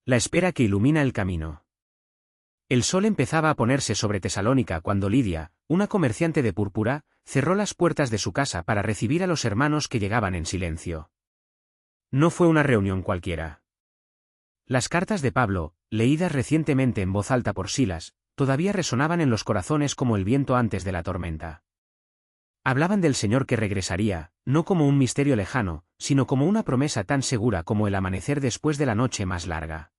La espera que ilumina el camino. El sol empezaba a ponerse sobre Tesalónica cuando Lidia, una comerciante de púrpura, cerró las puertas de su casa para recibir a los hermanos que llegaban en silencio. No fue una reunión cualquiera. Las cartas de Pablo, leídas recientemente en voz alta por Silas, todavía resonaban en los corazones como el viento antes de la tormenta. Hablaban del Señor que regresaría, no como un misterio lejano, sino como una promesa tan segura como el amanecer después de la noche más larga.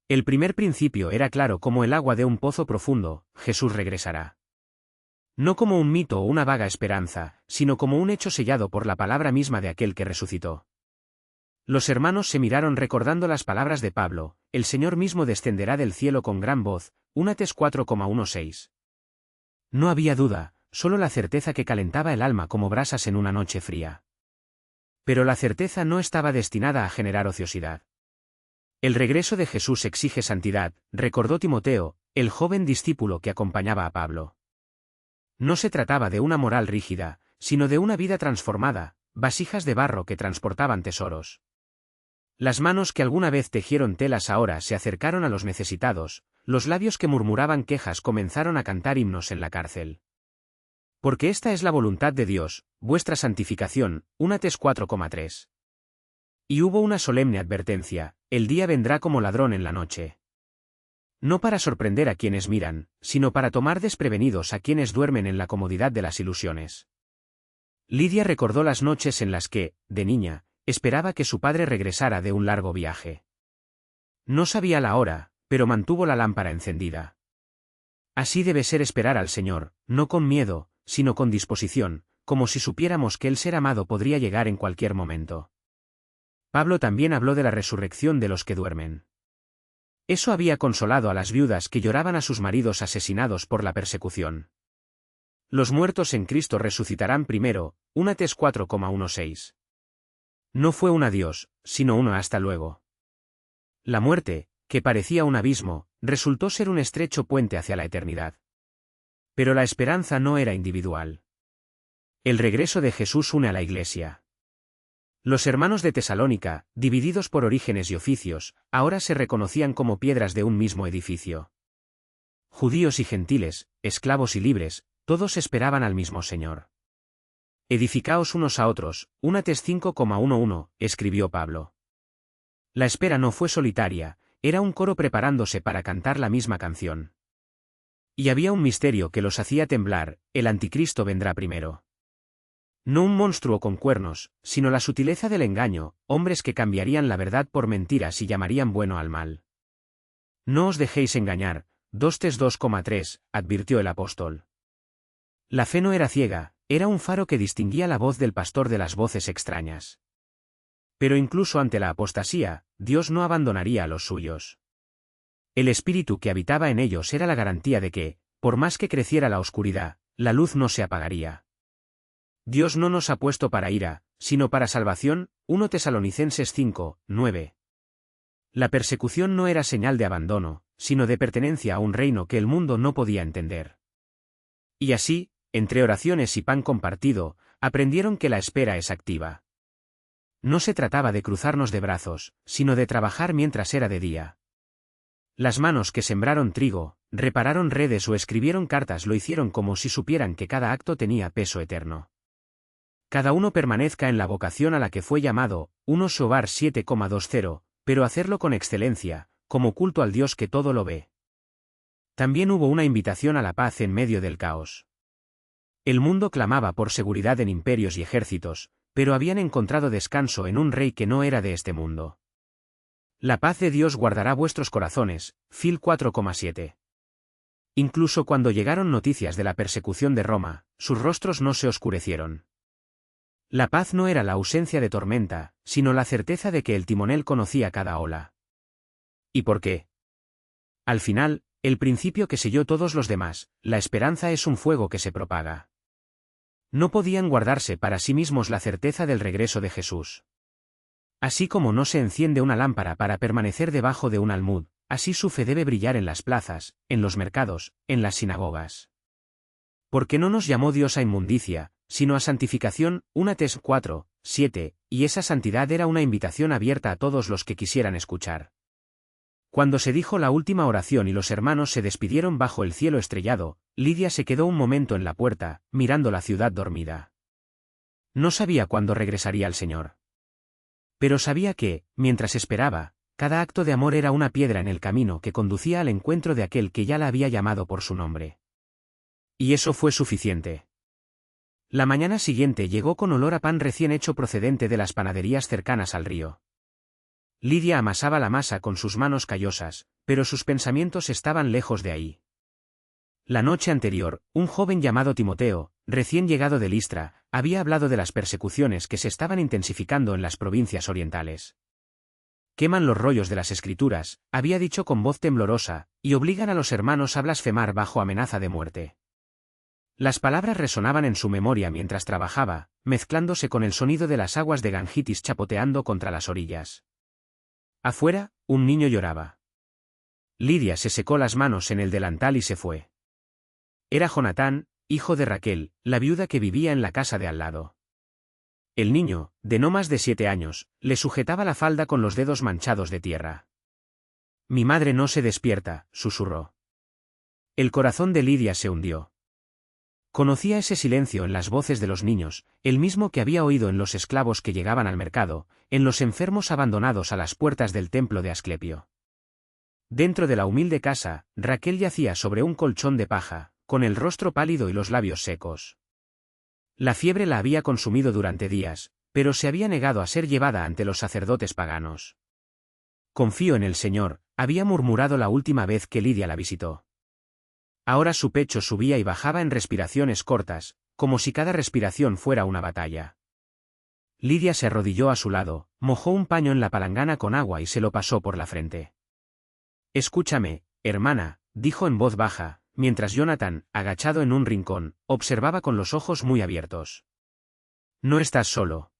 El primer principio era claro como el agua de un pozo profundo: Jesús regresará. No como un mito o una vaga esperanza, sino como un hecho sellado por la palabra misma de aquel que resucitó. Los hermanos se miraron recordando las palabras de Pablo: el Señor mismo descenderá del cielo con gran voz, 1 Tes 4,16. No había duda, solo la certeza que calentaba el alma como brasas en una noche fría. Pero la certeza no estaba destinada a generar ociosidad. El regreso de Jesús exige santidad, recordó Timoteo, el joven discípulo que acompañaba a Pablo. No se trataba de una moral rígida, sino de una vida transformada, vasijas de barro que transportaban tesoros. Las manos que alguna vez tejieron telas ahora se acercaron a los necesitados, los labios que murmuraban quejas comenzaron a cantar himnos en la cárcel. Porque esta es la voluntad de Dios, vuestra santificación, 1 Tes 4,3. Y hubo una solemne advertencia: el día vendrá como ladrón en la noche. No para sorprender a quienes miran, sino para tomar desprevenidos a quienes duermen en la comodidad de las ilusiones. Lidia recordó las noches en las que, de niña, esperaba que su padre regresara de un largo viaje. No sabía la hora, pero mantuvo la lámpara encendida. Así debe ser esperar al Señor, no con miedo, sino con disposición, como si supiéramos que el ser amado podría llegar en cualquier momento. Pablo también habló de la resurrección de los que duermen. Eso había consolado a las viudas que lloraban a sus maridos asesinados por la persecución. Los muertos en Cristo resucitarán primero, 1 Tes 4,16. No fue un adiós, sino un hasta luego. La muerte, que parecía un abismo, resultó ser un estrecho puente hacia la eternidad. Pero la esperanza no era individual. El regreso de Jesús une a la Iglesia. Los hermanos de Tesalónica, divididos por orígenes y oficios, ahora se reconocían como piedras de un mismo edificio. Judíos y gentiles, esclavos y libres, todos esperaban al mismo Señor. Edificaos unos a otros, 1 Tes 5,11, escribió Pablo. La espera no fue solitaria, era un coro preparándose para cantar la misma canción. Y había un misterio que los hacía temblar: el anticristo vendrá primero. No un monstruo con cuernos, sino la sutileza del engaño, hombres que cambiarían la verdad por mentiras y llamarían bueno al mal. No os dejéis engañar, 2 Tes 2,3, advirtió el apóstol. La fe no era ciega, era un faro que distinguía la voz del pastor de las voces extrañas. Pero incluso ante la apostasía, Dios no abandonaría a los suyos. El espíritu que habitaba en ellos era la garantía de que, por más que creciera la oscuridad, la luz no se apagaría. Dios no nos ha puesto para ira, sino para salvación, 1 Tesalonicenses 5:9. La persecución no era señal de abandono, sino de pertenencia a un reino que el mundo no podía entender. Y así, entre oraciones y pan compartido, aprendieron que la espera es activa. No se trataba de cruzarnos de brazos, sino de trabajar mientras era de día. Las manos que sembraron trigo, repararon redes o escribieron cartas lo hicieron como si supieran que cada acto tenía peso eterno. Cada uno permanezca en la vocación a la que fue llamado, 1 Sobar 7,20, pero hacerlo con excelencia, como culto al Dios que todo lo ve. También hubo una invitación a la paz en medio del caos. El mundo clamaba por seguridad en imperios y ejércitos, pero habían encontrado descanso en un rey que no era de este mundo. La paz de Dios guardará vuestros corazones, Fil 4,7. Incluso cuando llegaron noticias de la persecución de Roma, sus rostros no se oscurecieron. La paz no era la ausencia de tormenta, sino la certeza de que el timonel conocía cada ola. ¿Y por qué? Al final, el principio que selló todos los demás: la esperanza es un fuego que se propaga. No podían guardarse para sí mismos la certeza del regreso de Jesús. Así como no se enciende una lámpara para permanecer debajo de un almud, así su fe debe brillar en las plazas, en los mercados, en las sinagogas. Porque no nos llamó Dios a inmundicia, sino a santificación, 1 Tes 4:7, y esa santidad era una invitación abierta a todos los que quisieran escuchar. Cuando se dijo la última oración y los hermanos se despidieron bajo el cielo estrellado, Lidia se quedó un momento en la puerta, mirando la ciudad dormida. No sabía cuándo regresaría el Señor. Pero sabía que, mientras esperaba, cada acto de amor era una piedra en el camino que conducía al encuentro de aquel que ya la había llamado por su nombre. Y eso fue suficiente. La mañana siguiente llegó con olor a pan recién hecho procedente de las panaderías cercanas al río. Lidia amasaba la masa con sus manos callosas, pero sus pensamientos estaban lejos de ahí. La noche anterior, un joven llamado Timoteo, recién llegado de Listra, había hablado de las persecuciones que se estaban intensificando en las provincias orientales. Queman los rollos de las Escrituras, había dicho con voz temblorosa, y obligan a los hermanos a blasfemar bajo amenaza de muerte. Las palabras resonaban en su memoria mientras trabajaba, mezclándose con el sonido de las aguas de Gangitis chapoteando contra las orillas. Afuera, un niño lloraba. Lidia se secó las manos en el delantal y se fue. Era Jonatán, hijo de Raquel, la viuda que vivía en la casa de al lado. El niño, de no más de 7 años, le sujetaba la falda con los dedos manchados de tierra. «Mi madre no se despierta», susurró. El corazón de Lidia se hundió. Conocía ese silencio en las voces de los niños, el mismo que había oído en los esclavos que llegaban al mercado, en los enfermos abandonados a las puertas del templo de Asclepio. Dentro de la humilde casa, Raquel yacía sobre un colchón de paja, con el rostro pálido y los labios secos. La fiebre la había consumido durante días, pero se había negado a ser llevada ante los sacerdotes paganos. «Confío en el Señor», había murmurado la última vez que Lidia la visitó. Ahora su pecho subía y bajaba en respiraciones cortas, como si cada respiración fuera una batalla. Lidia se arrodilló a su lado, mojó un paño en la palangana con agua y se lo pasó por la frente. «Escúchame, hermana», dijo en voz baja, mientras Jonathan, agachado en un rincón, observaba con los ojos muy abiertos. «No estás solo.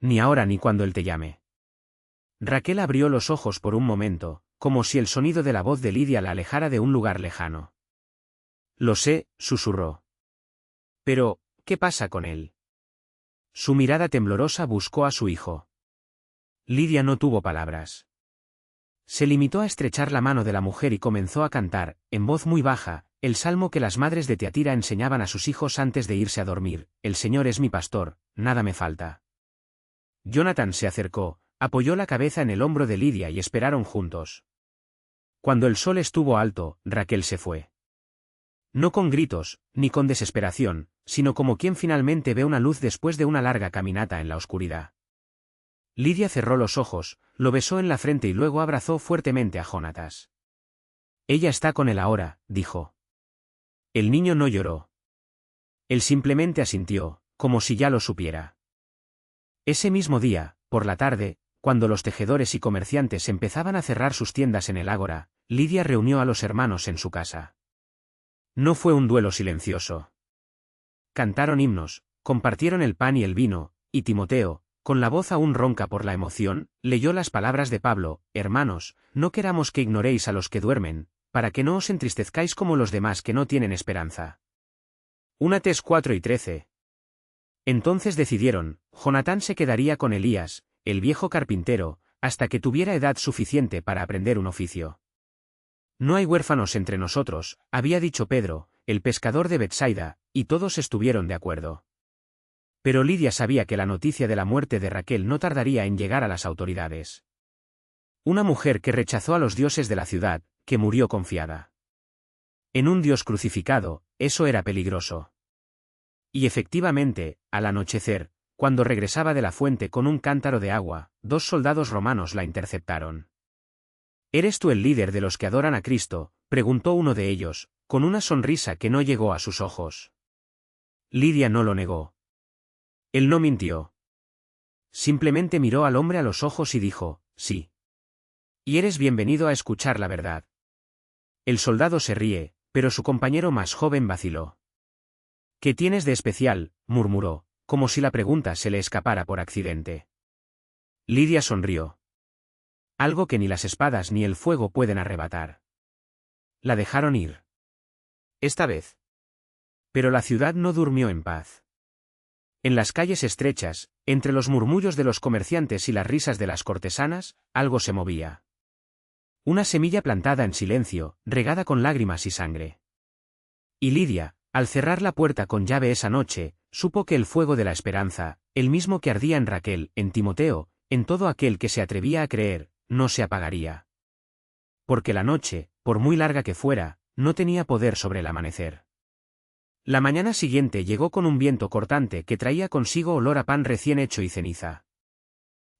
Ni ahora ni cuando él te llame». Raquel abrió los ojos por un momento, como si el sonido de la voz de Lidia la alejara de un lugar lejano. «Lo sé», susurró. «Pero, ¿qué pasa con él?». Su mirada temblorosa buscó a su hijo. Lidia no tuvo palabras. Se limitó a estrechar la mano de la mujer y comenzó a cantar, en voz muy baja, el salmo que las madres de Tiatira enseñaban a sus hijos antes de irse a dormir: «El Señor es mi pastor, nada me falta». Jonathan se acercó, apoyó la cabeza en el hombro de Lidia y esperaron juntos. Cuando el sol estuvo alto, Raquel se fue. No con gritos, ni con desesperación, sino como quien finalmente ve una luz después de una larga caminata en la oscuridad. Lidia cerró los ojos, lo besó en la frente y luego abrazó fuertemente a Jonatas. «Ella está con él ahora», dijo. El niño no lloró. Él simplemente asintió, como si ya lo supiera. Ese mismo día, por la tarde, cuando los tejedores y comerciantes empezaban a cerrar sus tiendas en el ágora, Lidia reunió a los hermanos en su casa. No fue un duelo silencioso. Cantaron himnos, compartieron el pan y el vino, y Timoteo, con la voz aún ronca por la emoción, leyó las palabras de Pablo: «Hermanos, no queramos que ignoréis a los que duermen, para que no os entristezcáis como los demás que no tienen esperanza». 1 Tes 4 y 13. Entonces decidieron: Jonatán se quedaría con Elías, el viejo carpintero, hasta que tuviera edad suficiente para aprender un oficio. «No hay huérfanos entre nosotros», había dicho Pedro, el pescador de Betsaida, y todos estuvieron de acuerdo. Pero Lidia sabía que la noticia de la muerte de Raquel no tardaría en llegar a las autoridades. Una mujer que rechazó a los dioses de la ciudad, que murió confiada en un dios crucificado, eso era peligroso. Y efectivamente, al anochecer, cuando regresaba de la fuente con un cántaro de agua, 2 soldados romanos la interceptaron. «¿Eres tú el líder de los que adoran a Cristo?», preguntó uno de ellos, con una sonrisa que no llegó a sus ojos. Lidia no lo negó. Él no mintió. Simplemente miró al hombre a los ojos y dijo: «Sí. Y eres bienvenido a escuchar la verdad». El soldado se ríe, pero su compañero más joven vaciló. «¿Qué tienes de especial?», murmuró, como si la pregunta se le escapara por accidente. Lidia sonrió. «Algo que ni las espadas ni el fuego pueden arrebatar». La dejaron ir. Esta vez. Pero la ciudad no durmió en paz. En las calles estrechas, entre los murmullos de los comerciantes y las risas de las cortesanas, algo se movía. Una semilla plantada en silencio, regada con lágrimas y sangre. Y Lidia, al cerrar la puerta con llave esa noche, supo que el fuego de la esperanza, el mismo que ardía en Raquel, en Timoteo, en todo aquel que se atrevía a creer, no se apagaría. Porque la noche, por muy larga que fuera, no tenía poder sobre el amanecer. La mañana siguiente llegó con un viento cortante que traía consigo olor a pan recién hecho y ceniza.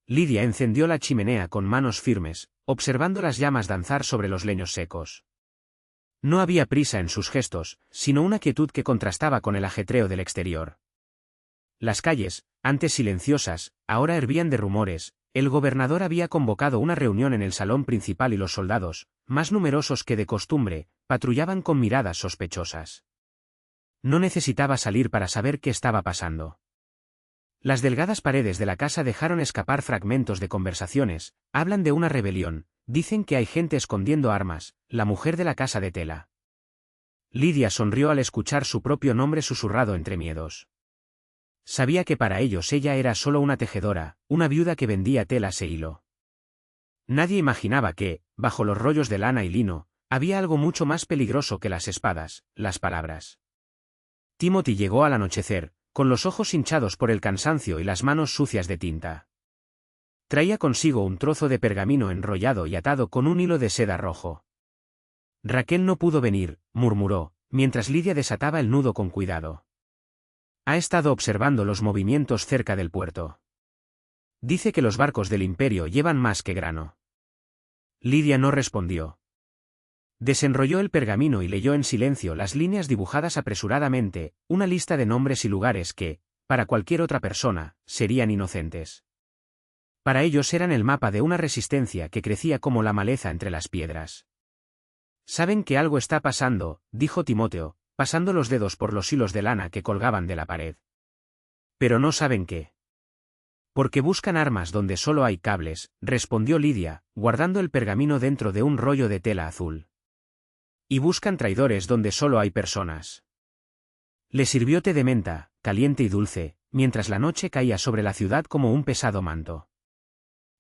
Lidia encendió la chimenea con manos firmes, observando las llamas danzar sobre los leños secos. No había prisa en sus gestos, sino una quietud que contrastaba con el ajetreo del exterior. Las calles, antes silenciosas, ahora hervían de rumores. El gobernador había convocado una reunión en el salón principal y los soldados, más numerosos que de costumbre, patrullaban con miradas sospechosas. No necesitaba salir para saber qué estaba pasando. Las delgadas paredes de la casa dejaron escapar fragmentos de conversaciones, hablan de una rebelión, dicen que hay gente escondiendo armas, la mujer de la casa de tela. Lidia sonrió al escuchar su propio nombre susurrado entre miedos. Sabía que para ellos ella era solo una tejedora, una viuda que vendía telas e hilo. Nadie imaginaba que, bajo los rollos de lana y lino, había algo mucho más peligroso que las espadas, las palabras. Timothy llegó al anochecer, con los ojos hinchados por el cansancio y las manos sucias de tinta. Traía consigo un trozo de pergamino enrollado y atado con un hilo de seda rojo. Raquel no pudo venir, murmuró, mientras Lidia desataba el nudo con cuidado. Ha estado observando los movimientos cerca del puerto. Dice que los barcos del imperio llevan más que grano. Lidia no respondió. Desenrolló el pergamino y leyó en silencio las líneas dibujadas apresuradamente, una lista de nombres y lugares que, para cualquier otra persona, serían inocentes. Para ellos eran el mapa de una resistencia que crecía como la maleza entre las piedras. «Saben que algo está pasando», dijo Timoteo, pasando los dedos por los hilos de lana que colgaban de la pared. «Pero no saben qué». «Porque buscan armas donde solo hay cables», respondió Lidia, guardando el pergamino dentro de un rollo de tela azul. «Y buscan traidores donde solo hay personas». Le sirvió té de menta, caliente y dulce, mientras la noche caía sobre la ciudad como un pesado manto.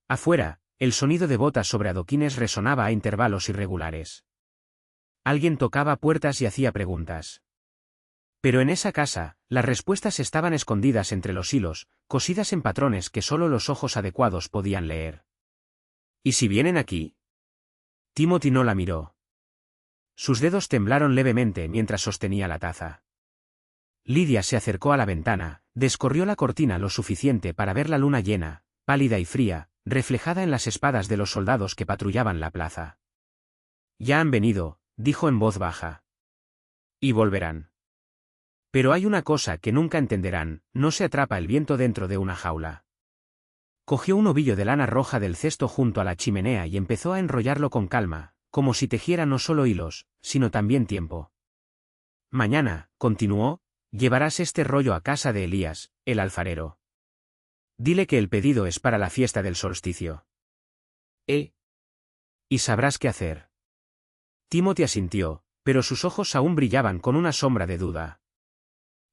Afuera, el sonido de botas sobre adoquines resonaba a intervalos irregulares. Alguien tocaba puertas y hacía preguntas. Pero en esa casa, las respuestas estaban escondidas entre los hilos, cosidas en patrones que solo los ojos adecuados podían leer. ¿Y si vienen aquí? Timothy no la miró. Sus dedos temblaron levemente mientras sostenía la taza. Lidia se acercó a la ventana, descorrió la cortina lo suficiente para ver la luna llena, pálida y fría, reflejada en las espadas de los soldados que patrullaban la plaza. «Ya han venido», dijo en voz baja. «Y volverán. Pero hay una cosa que nunca entenderán, no se atrapa el viento dentro de una jaula». Cogió un ovillo de lana roja del cesto junto a la chimenea y empezó a enrollarlo con calma, como si tejiera no solo hilos, sino también tiempo. «Mañana», continuó, «llevarás este rollo a casa de Elías, el alfarero. Dile que el pedido es para la fiesta del solsticio. Y sabrás qué hacer». Timothy asintió, pero sus ojos aún brillaban con una sombra de duda.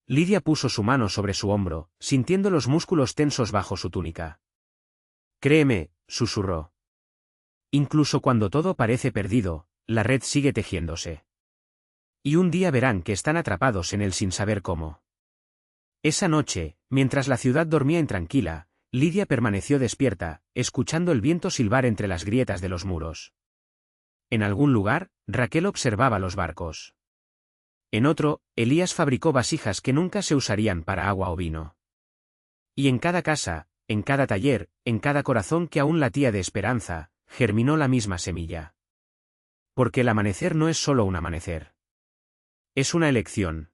Lidia puso su mano sobre su hombro, sintiendo los músculos tensos bajo su túnica. «Créeme», susurró. «Incluso cuando todo parece perdido, la red sigue tejiéndose. Y un día verán que están atrapados en él sin saber cómo». Esa noche, mientras la ciudad dormía intranquila, Lidia permaneció despierta, escuchando el viento silbar entre las grietas de los muros. En algún lugar, Raquel observaba los barcos. En otro, Elías fabricó vasijas que nunca se usarían para agua o vino. Y en cada casa, en cada taller, en cada corazón que aún latía de esperanza, germinó la misma semilla. Porque el amanecer no es solo un amanecer. Es una elección.